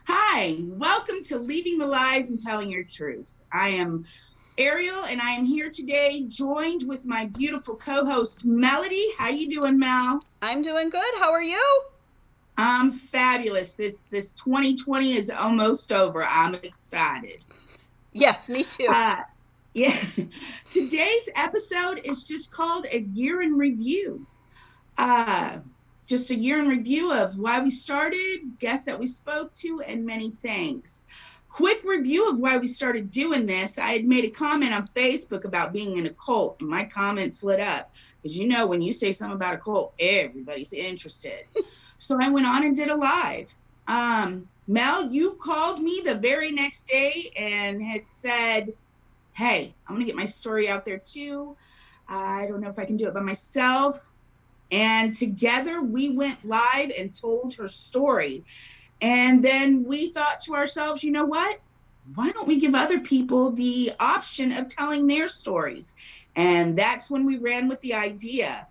Hi, welcome to Leaving the Lies and Telling Your Truth. I am Ariyl, and I am here today joined with my beautiful co-host Melody. How you doing, Mel? I'm doing good. How are you? I'm fabulous. This 2020 is almost over. I'm excited. Yes, me too. Uh, yeah. Today's episode is just called a year in review. Uh, just a year in review of why we started, guests that we spoke to, and many things. Quick review of why we started doing this. I had made a comment on Facebook about being in a cult, and my comments lit up because when you say something about a cult, everybody's interested. So I went on and did a live. Mel, you called me the very next day and had said, "Hey, I'm gonna get my story out there too. I don't know if I can do it by myself." And together we went live and told her story. And then we thought to ourselves, you know what? Why don't we give other people the option of telling their stories? And that's when we ran with the idea.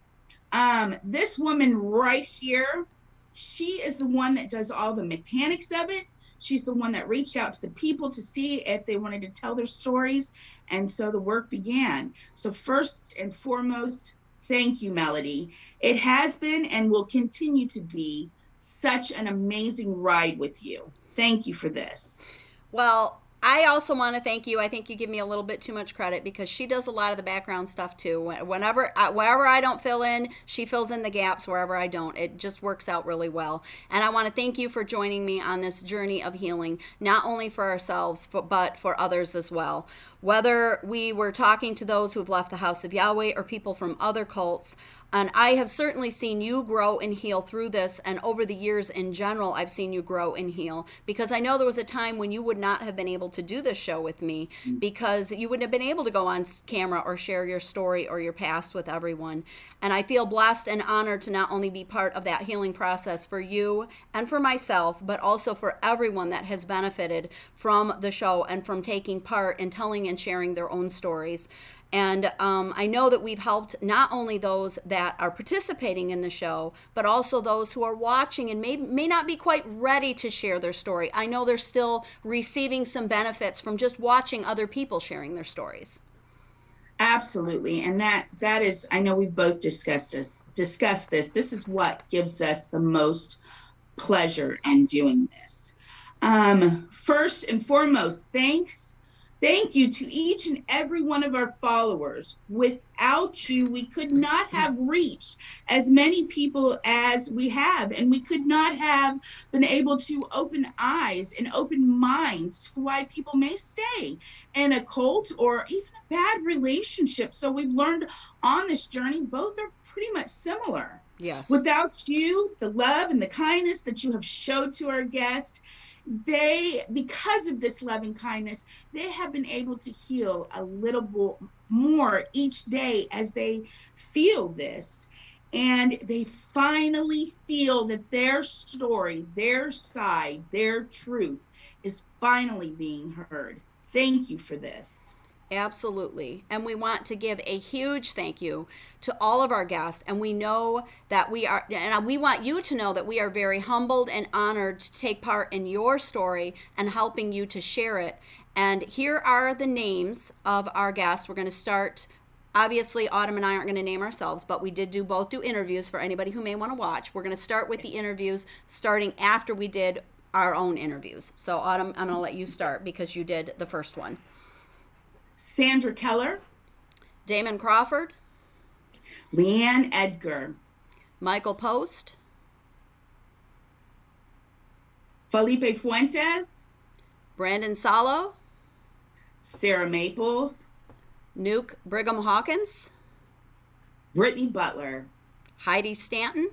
This woman right here, she is the one that does all the mechanics of it. She's the one that reached out to the people to see if they wanted to tell their stories. And so the work began. So, first and foremost, thank you, Melody. It has been and will continue to be such an amazing ride with you. Thank you for this. Well, I also want to thank you. I think you give me a little bit too much credit because she does a lot of the background stuff too. Wherever I don't fill in, she fills in the gaps wherever I don't. It just works out really well. And I want to thank you for joining me on this journey of healing, not only for ourselves, but for others as well. Whether we were talking to those who've left the house of Yahweh or people from other cults, and I have certainly seen you grow and heal through this. And over the years in general, I've seen you grow and heal because I know there was a time when you would not have been able to do this show with me because you wouldn't have been able to go on camera or share your story or your past with everyone. And I feel blessed and honored to not only be part of that healing process for you and for myself, but also for everyone that has benefited from the show and from taking part in telling and sharing their own stories. And I know that we've helped not only those that are participating in the show, but also those who are watching and may not be quite ready to share their story. I know they're still receiving some benefits from just watching other people sharing their stories. Absolutely. And that is, I know we've both discussed this. This is what gives us the most pleasure in doing this. First and foremost, thank you to each and every one of our followers. Without you, we could not have reached as many people as we have, and we could not have been able to open eyes and open minds to why people may stay in a cult or even a bad relationship. So we've learned on this journey, both are pretty much similar. Yes. Without you, the love and the kindness that you have showed to our guests, because of this loving kindness, they have been able to heal a little bit more each day as they feel this. And they finally feel that their story, their side, their truth is finally being heard. Thank you for this. Absolutely. And we want to give a huge thank you to all of our guests. And we know that and we want you to know that we are very humbled and honored to take part in your story and helping you to share it. And here are the names of our guests. We're going to start. Obviously, Autumn and I aren't going to name ourselves, but we did both do interviews for anybody who may want to watch. We're going to start with the interviews starting after we did our own interviews. So, Autumn, I'm going to let you start because you did the first one. Sandra Keller, Damon Crawford, Leanne Edgar, Michael Post, Felipe Fuentes, Brandon Salo, Sarah Maples, Nuke Brigham Hawkins, Brittany Butler, Heidi Stanton,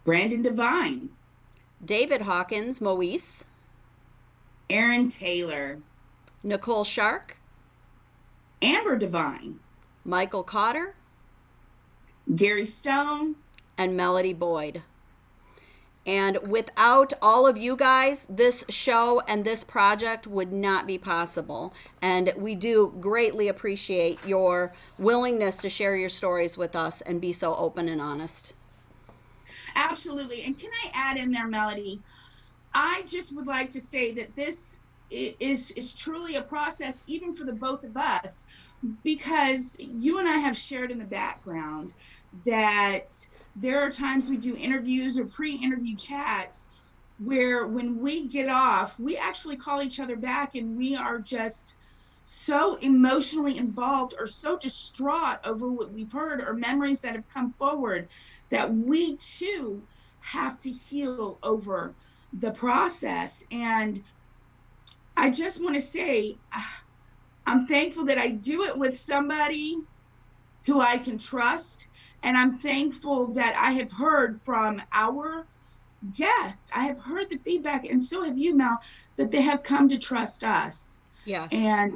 Brandon Devine, David Hawkins Moise, Aaron Taylor, Nicole Shark, Amber Devine, Michael Cotter, Gary Stone, and Melody Boyd. And without all of you guys, this show and this project would not be possible. And we do greatly appreciate your willingness to share your stories with us and be so open and honest. Absolutely. And can I add in there, Melody? I just would like to say that this is truly a process, even for the both of us, because you and I have shared in the background that there are times we do interviews or pre-interview chats where when we get off, we actually call each other back and we are just so emotionally involved or so distraught over what we've heard or memories that have come forward that we too have to heal over the process. And I just want to say, I'm thankful that I do it with somebody who I can trust. And I'm thankful that I have heard from our guests. I have heard the feedback, and so have you, Mel, that they have come to trust us. Yes. And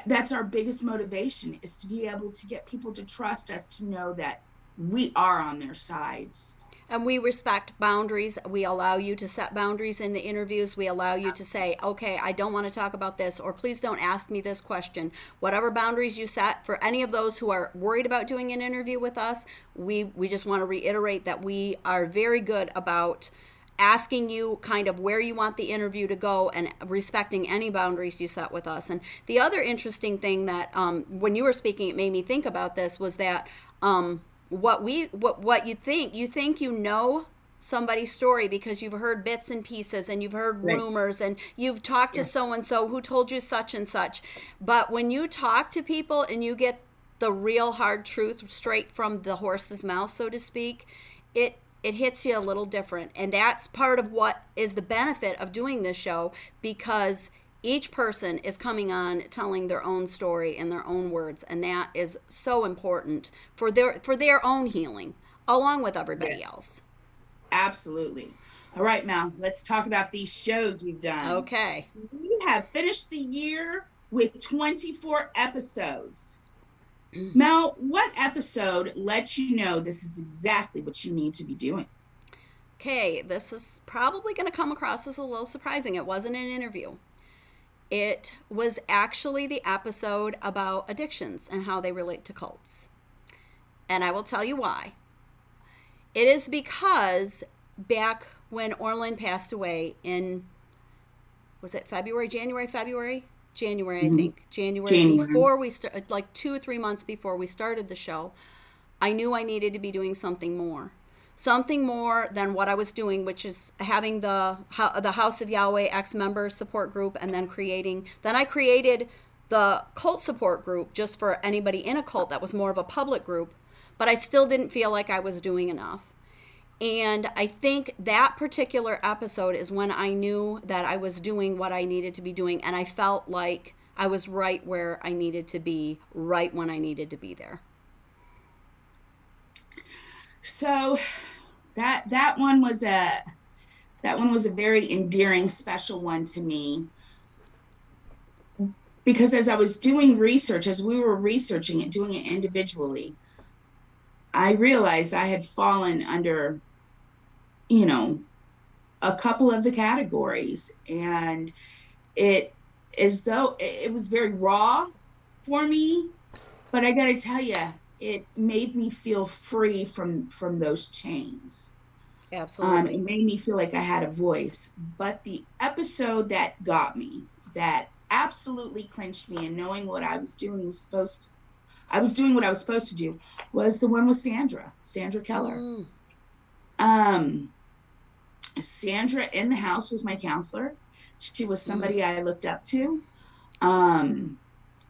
that's our biggest motivation, is to be able to get people to trust us, to know that we are on their sides. And we respect boundaries. We allow you to set boundaries in the interviews. We allow you to say, okay, I don't want to talk about this, or please don't ask me this question. Whatever boundaries you set, for any of those who are worried about doing an interview with us, we just want to reiterate that we are very good about asking you kind of where you want the interview to go and respecting any boundaries you set with us. And the other interesting thing that when you were speaking, it made me think about this, was that what you think you know somebody's story because you've heard bits and pieces and you've heard Right. rumors and you've talked to Yes. so and so who told you such and such. But when you talk to people and you get the real hard truth straight from the horse's mouth, so to speak, it hits you a little different. And that's part of what is the benefit of doing this show, because each person is coming on telling their own story in their own words, and that is so important for their own healing along with everybody Yes. else. Absolutely. All right, Mel, let's talk about these shows we've done. Okay. We have finished the year with 24 episodes. Mel, what episode lets you know this is exactly what you need to be doing? Okay, this is probably going to come across as a little surprising. It wasn't an interview. It was actually the episode about addictions and how they relate to cults. And I will tell you why. It is because back when Orlin passed away in, was it February, January, February? January, I Mhm. think. January, January. before we started, like 2 or 3 months before we started the show, I knew I needed to be doing something more. Something more than what I was doing, which is having the House of Yahweh ex-member support group, and then I created the cult support group just for anybody in a cult that was more of a public group, but I still didn't feel like I was doing enough. And I think that particular episode is when I knew that I was doing what I needed to be doing, and I felt like I was right where I needed to be, right when I needed to be there. So that one was a very endearing, special one to me, because as I was doing research, as we were researching it, doing it individually, I realized I had fallen under, you know, a couple of the categories, and it as though it was very raw for me, but I got to tell you, it made me feel free from those chains. It Absolutely. made me feel like I had a voice. But the episode that got me, that absolutely clinched me, and knowing what I was doing I was doing what I was supposed to do, was the one with Sandra Keller. Mm, Um, Sandra in the house was my counselor. She was mm, somebody I looked up to. Um,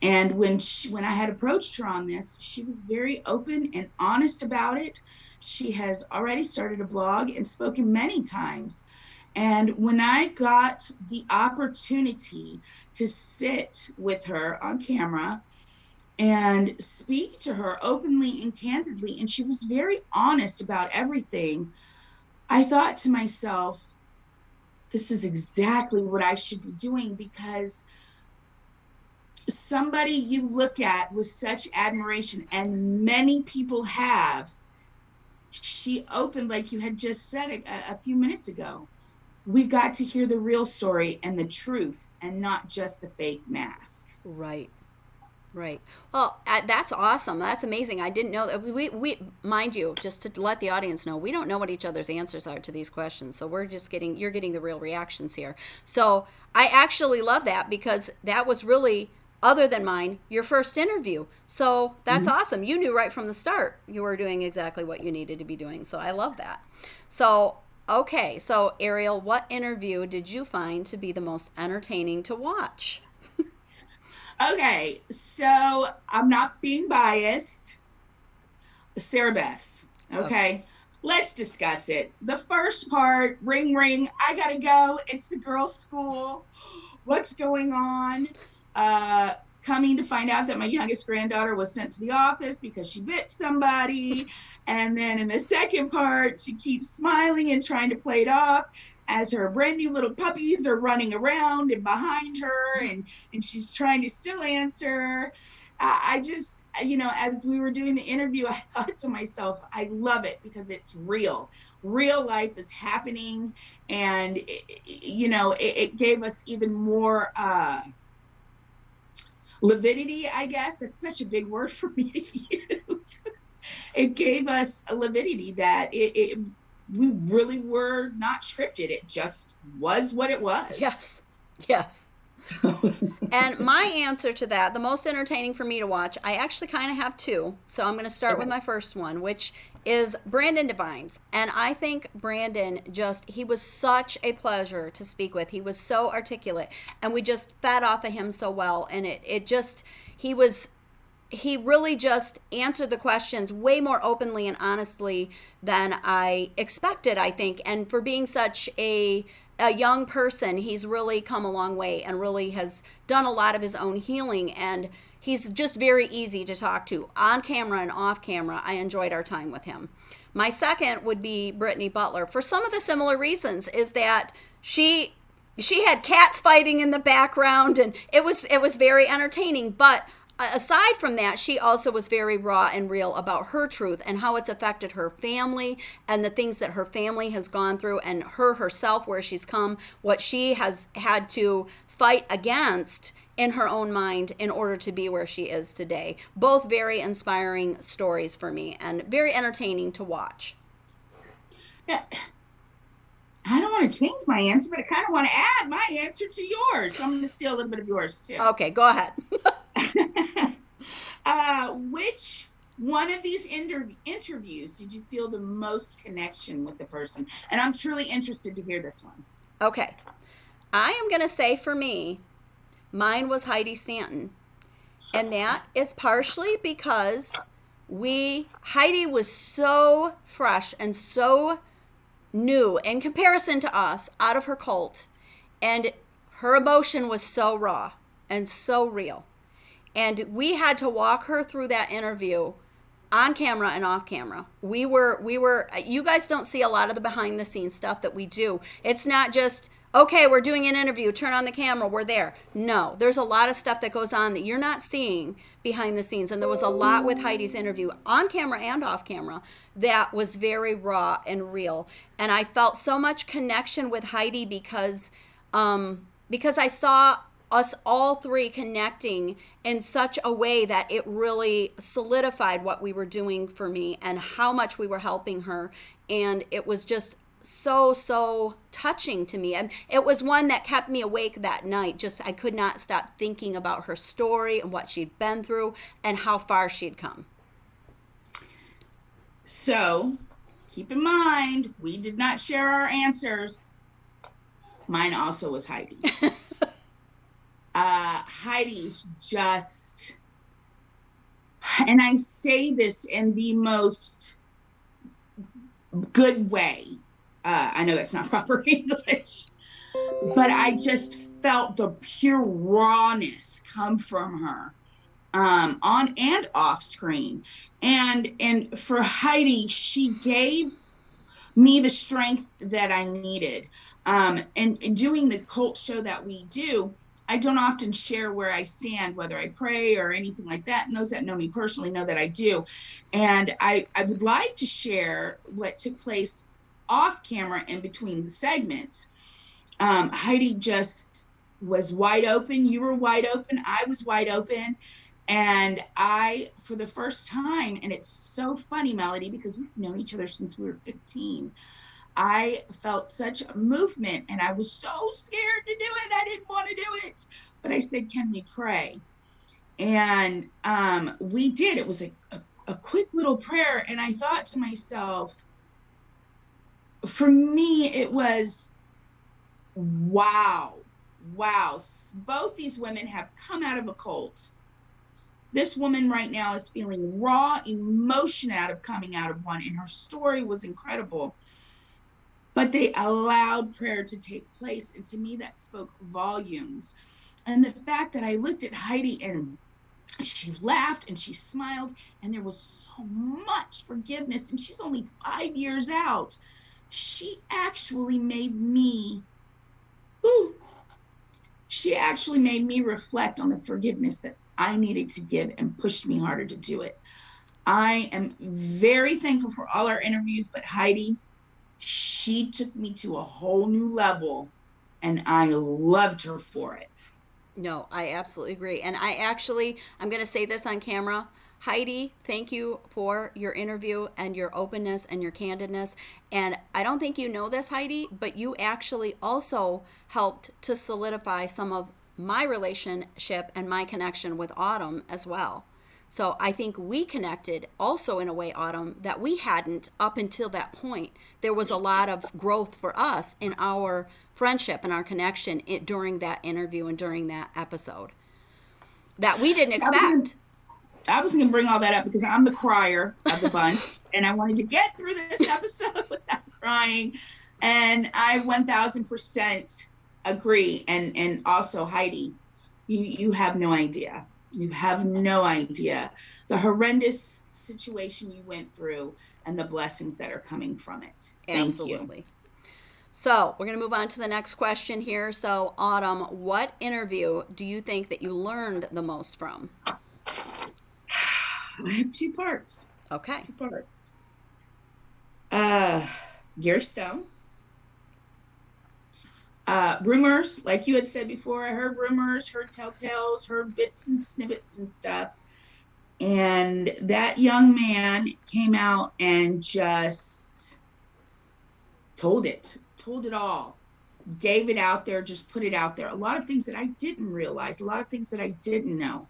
and when I had approached her on this, she was very open and honest about it. She has already started a blog and spoken many times. And when I got the opportunity to sit with her on camera and speak to her openly and candidly, and she was very honest about everything, I thought to myself, this is exactly what I should be doing, because somebody you look at with such admiration, and many people have, she opened, like you had just said a few minutes ago. We got to hear the real story and the truth, and not just the fake mask. right. Right. Well, that's awesome. That's amazing. I didn't know that. We mind you, just to let the audience know, we don't know what each other's answers are to these questions. So we're just you're getting the real reactions here. So I actually love that because that was really, other than mine, your first interview. So that's Mhm. awesome. You knew right from the start you were doing exactly what you needed to be doing. So I love that. So, okay. So, Ariyl, what interview did you find to be the most entertaining to watch? Okay, so I'm not being biased. Sarah Beth's. Okay. Okay, let's discuss it. The first part, ring ring, I gotta go. It's the girls' school. What's going on? Uh, Coming to find out that my youngest granddaughter was sent to the office because she bit somebody. And then in the second part, she keeps smiling and trying to play it off as her brand new little puppies are running around and behind her, and she's trying to still answer. I just, as we were doing the interview, I thought to myself, I love it because it's real. Real life is happening. And, it gave us even more lividity, I guess. That's such a big word for me to use. It gave us a lividity that we really were not scripted. It just was what it was. Yes. Yes. And my answer to that, the most entertaining for me to watch, I actually kind of have two. So I'm going to start with Okay. my first one, which is Brandon Devines. And I think Brandon he was such a pleasure to speak with. He was so articulate and we just fed off of him so well. And he was, he really just answered the questions way more openly and honestly than I expected, I think. And for being such a young person, he's really come a long way and really has done a lot of his own healing. And he's just very easy to talk to on camera and off camera. I enjoyed our time with him. My second would be Brittany Butler for some of the similar reasons. Is that she had cats fighting in the background and it was very entertaining, but aside from that, she also was very raw and real about her truth and how it's affected her family and the things that her family has gone through and her herself, where she's come, what she has had to fight against in her own mind in order to be where she is today. Both very inspiring stories for me and very entertaining to watch. Yeah, I don't want to change my answer, but I kind of want to add my answer to yours. So I'm going to steal a little bit of yours too. Okay, go ahead. Which one of these interviews did you feel the most connection with the person? And I'm truly interested to hear this one. Okay. I am going to say for me, mine was Heidi Stanton. And that is partially because Heidi was so fresh and so new in comparison to us out of her cult. And her emotion was so raw and so real. And we had to walk her through that interview on camera and off camera. You guys don't see a lot of the behind the scenes stuff that we do. It's not just, okay, we're doing an interview, turn on the camera, we're there. No, there's a lot of stuff that goes on that you're not seeing behind the scenes. And there was a lot with Heidi's interview on camera and off camera that was very raw and real. And I felt so much connection with Heidi because I saw us all three connecting in such a way that it really solidified what we were doing for me and how much we were helping her. And it was just so touching to me. And it was one that kept me awake that night. Just, I could not stop thinking about her story and what she'd been through and how far she'd come. So keep in mind, we did not share our answers. Mine also was Heidi's. Heidi's just, and I say this in the most good way. I know that's not proper English, but I just felt the pure rawness come from her, on and off screen. And for Heidi, she gave me the strength that I needed. And doing the cult show that we do, I don't often share where I stand, whether I pray or anything like that. And those that know me personally know that I do. And I would like to share what took place off camera in between the segments. Heidi just was wide open. You were wide open. I was wide open. And I, for the first time, and it's so funny, Melody, because we've known each other since we were 15, I felt such a movement and I was so scared to do it. I didn't want to do it. But I said, can we pray? And we did. It was a quick little prayer. And I thought to myself, for me, it was, wow, wow. Both these women have come out of a cult. This woman right now is feeling raw emotion out of coming out of one, and her story was incredible. But they allowed prayer to take place. And to me, that spoke volumes. And the fact that I looked at Heidi and she laughed and she smiled, and there was so much forgiveness, and she's only 5 years out. She actually made me, whew, she actually made me reflect on the forgiveness that I needed to give and pushed me harder to do it. I am very thankful for all our interviews, but Heidi, she took me to a whole new level, and I loved her for it. No, I absolutely agree. And I'm going to say this on camera. Heidi, thank you for your interview and your openness and your candidness. And I don't think you know this, Heidi, but you actually also helped to solidify some of my relationship and my connection with Autumn as well. So I think we connected also in a way, Autumn, that we hadn't up until that point. There was a lot of growth for us in our friendship and our connection during that interview and during that episode that we didn't expect. I was going to bring all that up because I'm the crier of the bunch, and I wanted to get through this episode without crying. And I 1000% agree. And also, Heidi, you have no idea. You have no idea the horrendous situation you went through and the blessings that are coming from it. Thank Absolutely. you. So we're going to move on to the next question here. So, Autumn, what interview do you think that you learned the most from? I have two parts. Okay. Two parts. Gary Stone. Rumors, like you had said before, I heard rumors, heard telltales, heard bits and snippets and stuff. And that young man came out and just told it all, gave it out there, just put it out there. A lot of things that I didn't realize, a lot of things that I didn't know.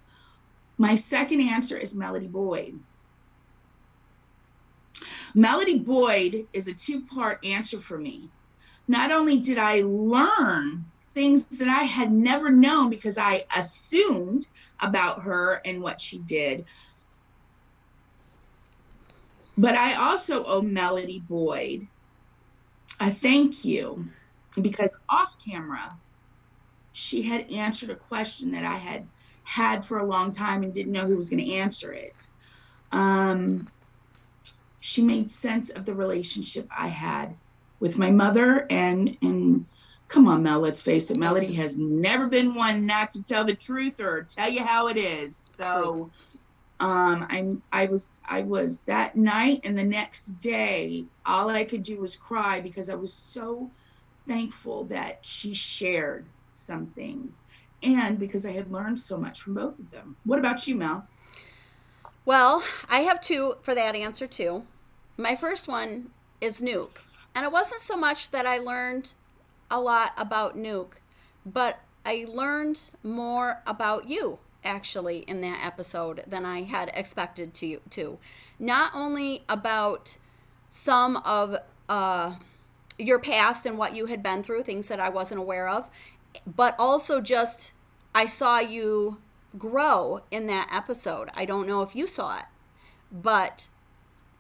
My second answer is Melody Boyd. Melody Boyd is a two-part answer for me. Not only did I learn things that I had never known because I assumed about her and what she did, but I also owe Melody Boyd a thank you because off camera, she had answered a question that I had for a long time and didn't know who was going to answer it. She made sense of the relationship I had with my mother, and come on, Mel, let's face it, Melody has never been one not to tell the truth or tell you how it is. So I was that night and the next day, all I could do was cry because I was so thankful that she shared some things and because I had learned so much from both of them. What about you, Mel? Well, I have two for that answer too. My first one is Nuke. And it wasn't so much that I learned a lot about Nuke, but I learned more about you actually in that episode than I had expected to. Not only about some of your past and what you had been through, things that I wasn't aware of, but also just I saw you grow in that episode. I don't know if you saw it, but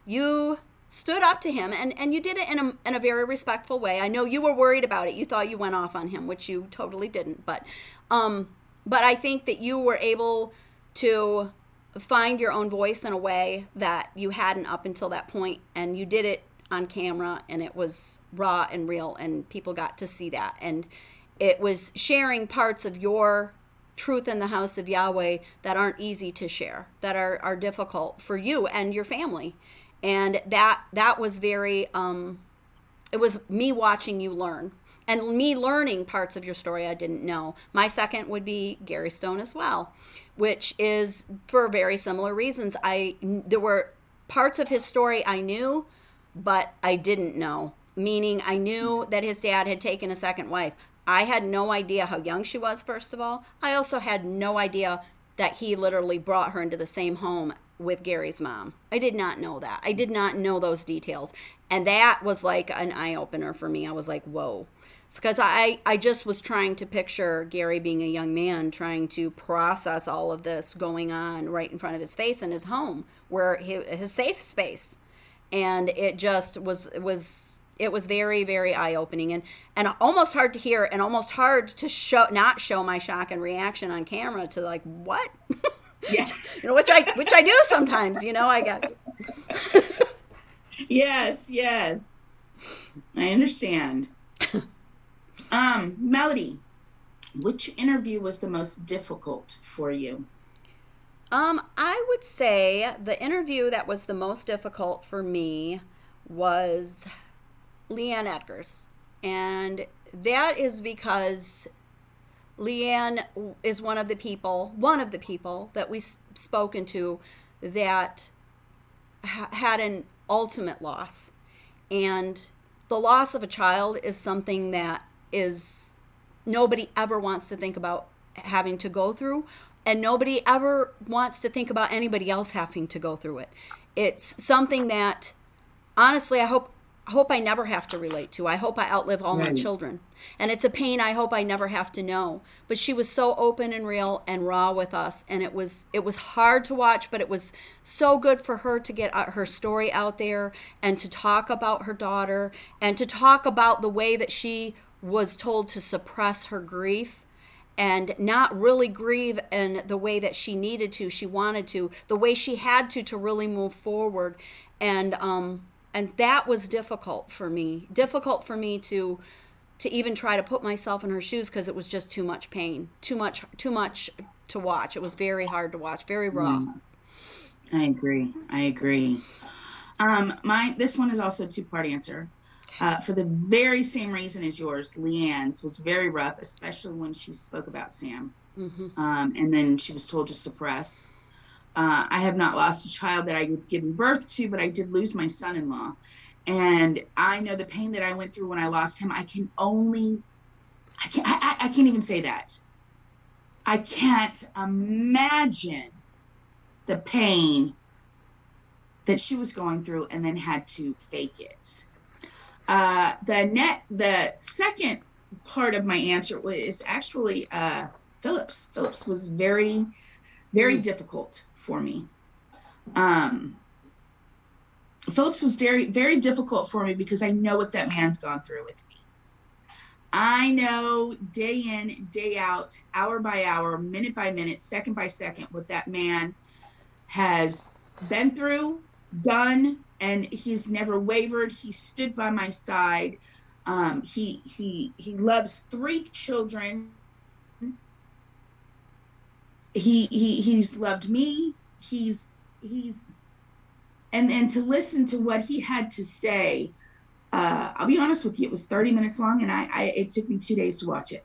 you stood up to him and you did it in a very respectful way. I know you were worried about it. You thought you went off on him, which you totally didn't. But I think that you were able to find your own voice in a way that you hadn't up until that point, and you did it on camera, and it was raw and real, and people got to see that. And it was sharing parts of your truth in the house of Yahweh that aren't easy to share, that are difficult for you and your family. And that was very, it was me watching you learn. and me learning parts of your story I didn't know. My second would be Gary Stone as well, which is for very similar reasons. There were parts of his story I knew, but I didn't know. Meaning, I knew that his dad had taken a second wife. I had no idea how young she was, first of all. I also had no idea that he literally brought her into the same home with Gary's mom. I did not know that. I did not know those details. And that was like an eye opener for me. I was like, whoa. Because I just was trying to picture Gary being a young man trying to process all of this going on right in front of his face in his home, where his safe space. And it just was it was very, very eye opening, and almost hard to hear, and almost hard to not show my shock and reaction on camera to like, what? Yeah. Which I do sometimes, I got. Yes. I understand. Melody, which interview was the most difficult for you? I would say the interview that was the most difficult for me was Leanne Edgar's. And that is because Leanne is one of the people that we've spoken to that had an ultimate loss. And the loss of a child is something that is nobody ever wants to think about having to go through, and nobody ever wants to think about anybody else having to go through it. It's something that honestly I hope I never have to relate to. I hope I outlive all my children. And it's a pain I hope I never have to know. But she was so open and real and raw with us, and it was hard to watch, but it was so good for her to get her story out there and to talk about her daughter and to talk about the way that she was told to suppress her grief and not really grieve in the way that she needed to, she wanted to, the way she had to really move forward. And that was difficult for me to even try to put myself in her shoes, because it was just too much pain, too much to watch. It was very hard to watch, very raw. I agree. This one is also a two-part answer. For the very same reason as yours, Leanne's was very rough, especially when she spoke about Sam. Mm-hmm. And then she was told to suppress. I have not lost a child that I had given birth to, but I did lose my son-in-law. And I know the pain that I went through when I lost him. I can't even say that. I can't imagine the pain that she was going through and then had to fake it. The second part of my answer is actually Phillips. Phillips was very, very difficult for me. Phillips was very, very difficult for me because I know what that man's gone through with me. I know day in, day out, hour by hour, minute by minute, second by second, what that man has been through, done, and he's never wavered. He stood by my side. He loves 3 children. He's loved me. And to listen to what he had to say, I'll be honest with you, it was 30 minutes long, and it took me 2 days to watch it.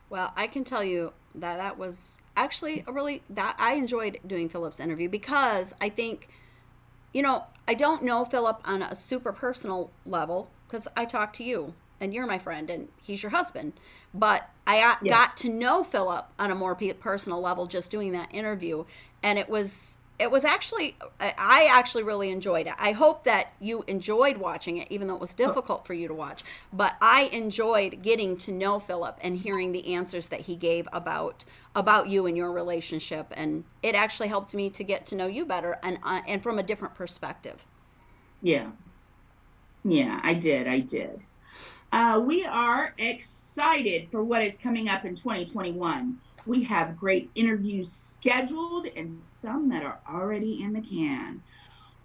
Well, I can tell you that was actually that I enjoyed doing Philip's interview, because I think, I don't know Philip on a super personal level, because I talk to you and you're my friend and he's your husband. But I got to know Philip on a more personal level just doing that interview. And it was actually, I actually really enjoyed it. I hope that you enjoyed watching it, even though it was difficult for you to watch. But I enjoyed getting to know Philip and hearing the answers that he gave about you and your relationship. And it actually helped me to get to know you better and from a different perspective. Yeah, I did. We are excited for what is coming up in 2021. We have great interviews scheduled and some that are already in the can.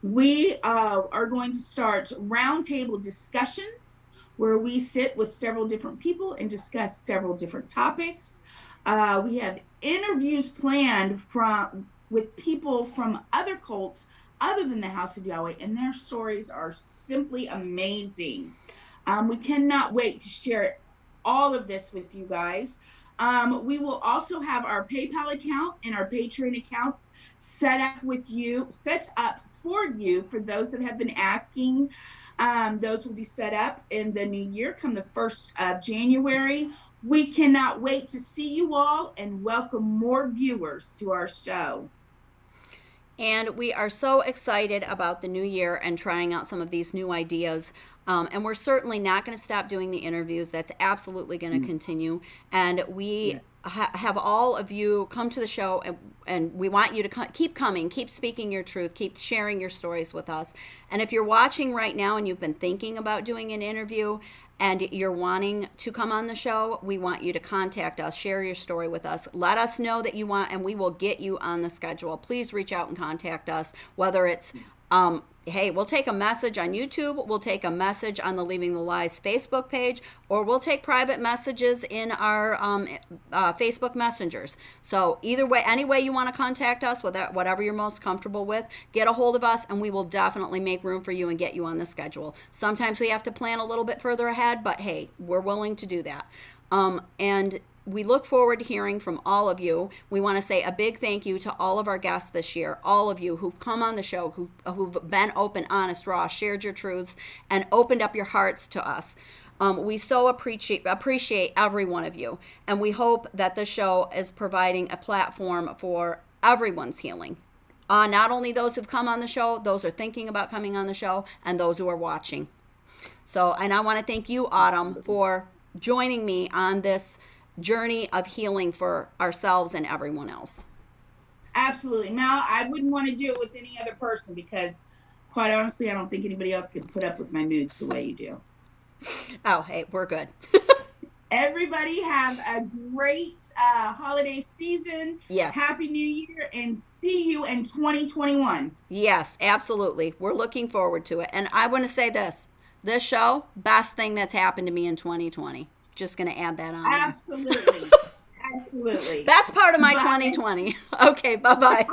We are going to start roundtable discussions where we sit with several different people and discuss several different topics. We have interviews planned with people from other cults other than the House of Yahweh, and their stories are simply amazing. We cannot wait to share all of this with you guys. We will also have our PayPal account and our Patreon accounts set up for you for those that have been asking. Those will be set up in the new year, come the 1st of January. We cannot wait to see you all and welcome more viewers to our show. And we are so excited about the new year and trying out some of these new ideas. And we're certainly not going to stop doing the interviews. That's absolutely going to continue. And we Yes. have all of you come to the show, and we want you to keep coming, keep speaking your truth, keep sharing your stories with us. And if you're watching right now and you've been thinking about doing an interview, and you're wanting to come on the show, we want you to contact us, share your story with us. Let us know that you want, and we will get you on the schedule. Please reach out and contact us, whether it's hey, we'll take a message on YouTube, we'll take a message on the Leaving the Lies Facebook page, or we'll take private messages in our Facebook messengers. So either way, any way you want to contact us, whatever you're most comfortable with, get a hold of us, and we will definitely make room for you and get you on the schedule. Sometimes we have to plan a little bit further ahead, but hey, we're willing to do that. And we look forward to hearing from all of you. We want to say a big thank you to all of our guests this year, all of you who've come on the show, who've been open, honest, raw, shared your truths, and opened up your hearts to us. We so appreciate every one of you, and we hope that this show is providing a platform for everyone's healing. Not only those who've come on the show, those who are thinking about coming on the show, and those who are watching. So, and I want to thank you, Autumn, for joining me on this journey of healing for ourselves and everyone else. Absolutely. Mal, I wouldn't want to do it with any other person because, quite honestly, I don't think anybody else could put up with my moods the way you do. Oh, hey, we're good. Everybody have a great holiday season. Yes. Happy New Year, and see you in 2021. Yes, absolutely. We're looking forward to it. And I want to say this show, best thing that's happened to me in 2020. Just going to add that on. Absolutely. Absolutely. That's part of my 2020. Okay, bye-bye.